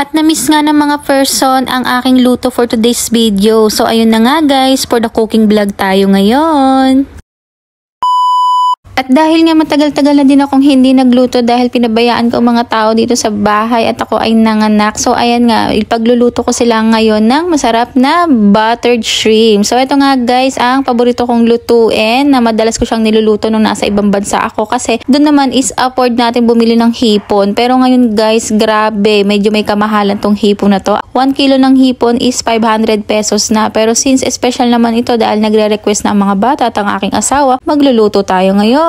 At na-miss nga ng mga person ang aking luto for today's video. So ayun na nga guys, for the cooking vlog tayo ngayon. At dahil nga matagal-tagal na din akong hindi nagluto dahil pinabayaan ko ang mga tao dito sa bahay at ako ay nanganak. So ayan nga, ipagluluto ko sila ngayon ng masarap na buttered shrimp. So ito nga guys, ang paborito kong lutuin na madalas ko siyang niluluto nung nasa ibang bansa ako. Kasi doon naman is afford natin bumili ng hipon. Pero ngayon guys, grabe, medyo may kamahalan tong hipon na to. 1 kilo ng hipon is 500 pesos na. Pero since special naman ito dahil nagre-request na ang mga bata at ang aking asawa, magluluto tayo ngayon.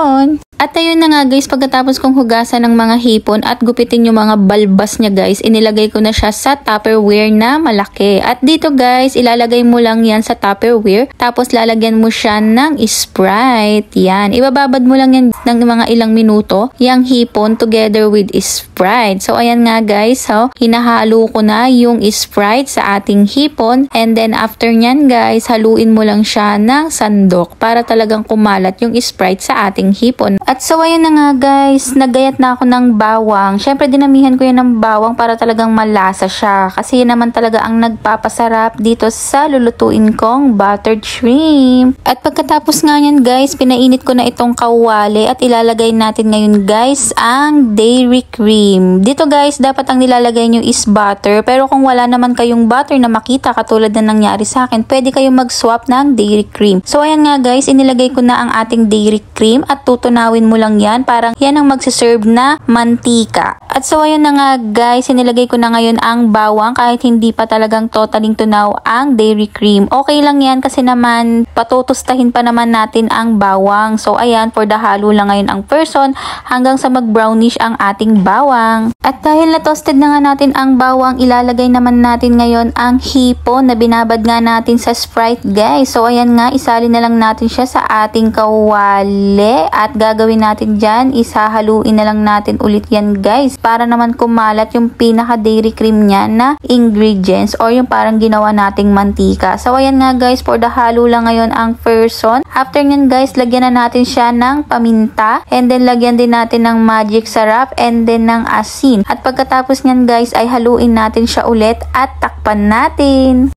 At ayun na nga guys, pagkatapos kong hugasan ng mga hipon at gupitin yung mga balbas niya guys, inilagay ko na siya sa Tupperware na malaki. At dito guys, ilalagay mo lang yan sa Tupperware, tapos lalagyan mo siya ng Sprite. Yan, ibababad mo lang yan ng mga ilang minuto, yung hipon together with Sprite. So ayan nga guys, so, hinahalo ko na yung Sprite sa ating hipon, and then after nyan guys, haluin mo lang siya ng sandok para talagang kumalat yung Sprite sa ating hipon. At so ayun na nga guys, naggayat na ako ng bawang. Syempre dinamihan ko yan ng bawang para talagang malasa siya. Kasi yan naman talaga ang nagpapasarap dito sa lulutuin kong buttered shrimp. At pagkatapos nga yan guys, pinainit ko na itong kawali at ilalagay natin ngayon guys ang dairy cream. Dito guys, dapat ang nilalagay nyo is butter. Pero kung wala naman kayong butter na makita katulad na nangyari sa akin, pwede kayong mag-swap ng dairy cream. So ayan nga guys, inilagay ko na ang ating dairy cream at tutunawin mo lang yan. Parang yan ang magsiserve na mantika. At so ayun na nga guys, inilagay ko na ngayon ang bawang kahit hindi pa talagang totaling tunaw ang dairy cream. Okay lang yan kasi naman patutustahin pa naman natin ang bawang. So ayan, for the halo lang ngayon ang person hanggang sa mag-brownish ang ating bawang. At dahil na-toasted na nga natin ang bawang, ilalagay naman natin ngayon ang hipon na binabad nga natin sa Sprite guys. So ayan nga, isali na lang natin siya sa ating kawali. At gagawin natin dyan, isahaluin na lang natin ulit yan guys para naman kumalat yung pinaka dairy cream niya na ingredients or yung parang ginawa nating mantika. So ayan nga guys, for the halo lang ngayon ang person. After nyan guys, lagyan na natin siya ng paminta, and then lagyan din natin ng magic sarap, and then ng asin. At pagkatapos nyan guys ay haluin natin siya ulit at takpan natin.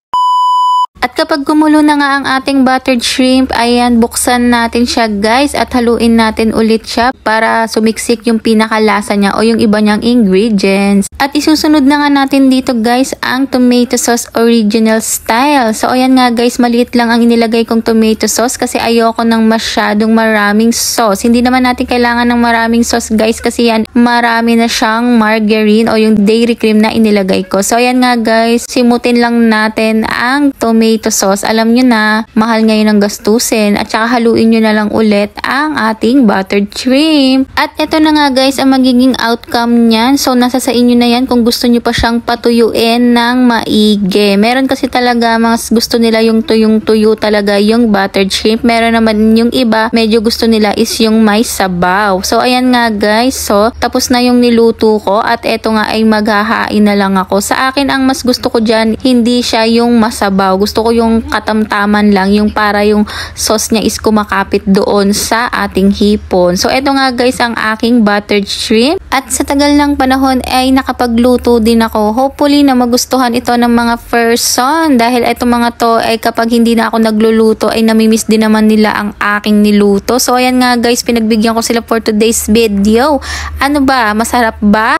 At kapag kumulo na nga ang ating buttered shrimp, ayan, buksan natin siya guys at haluin natin ulit siya para sumiksik yung pinakalasa niya o yung iba niyang ingredients. At isusunod na nga natin dito guys ang tomato sauce original style. So ayan nga guys, maliit lang ang inilagay kong tomato sauce kasi ayoko ng masyadong maraming sauce. Hindi naman natin kailangan ng maraming sauce guys kasi yan, marami na siyang margarine o yung dairy cream na inilagay ko. So ayan nga guys, simutin lang natin ang tomato sauce. Alam nyo na, mahal ngayon ang gastusin. At saka haluin nyo na lang ulit ang ating buttered shrimp. At ito na nga guys, ang magiging outcome niyan. So, nasa sa inyo na yan kung gusto nyo pa siyang patuyuin ng maigi. Meron kasi talaga, mas gusto nila yung tuyong-tuyo talaga yung buttered shrimp. Meron naman yung iba, medyo gusto nila is yung may sabaw. So, ayan nga guys. So, tapos na yung niluto ko at eto nga ay maghahain na lang ako. Sa akin, ang mas gusto ko dyan, hindi siya yung masabaw. Gusto ko yung katamtaman lang, yung para yung sauce niya is kumakapit doon sa ating hipon. So, eto nga guys ang aking buttered shrimp. At sa tagal ng panahon ay nakapagluto din ako. Hopefully na magustuhan ito ng mga person. Dahil eto mga to ay kapag hindi na ako nagluluto ay namimiss din naman nila ang aking niluto. So, ayan nga guys, pinagbigyan ko sila for today's video. Ano ba? Masarap ba?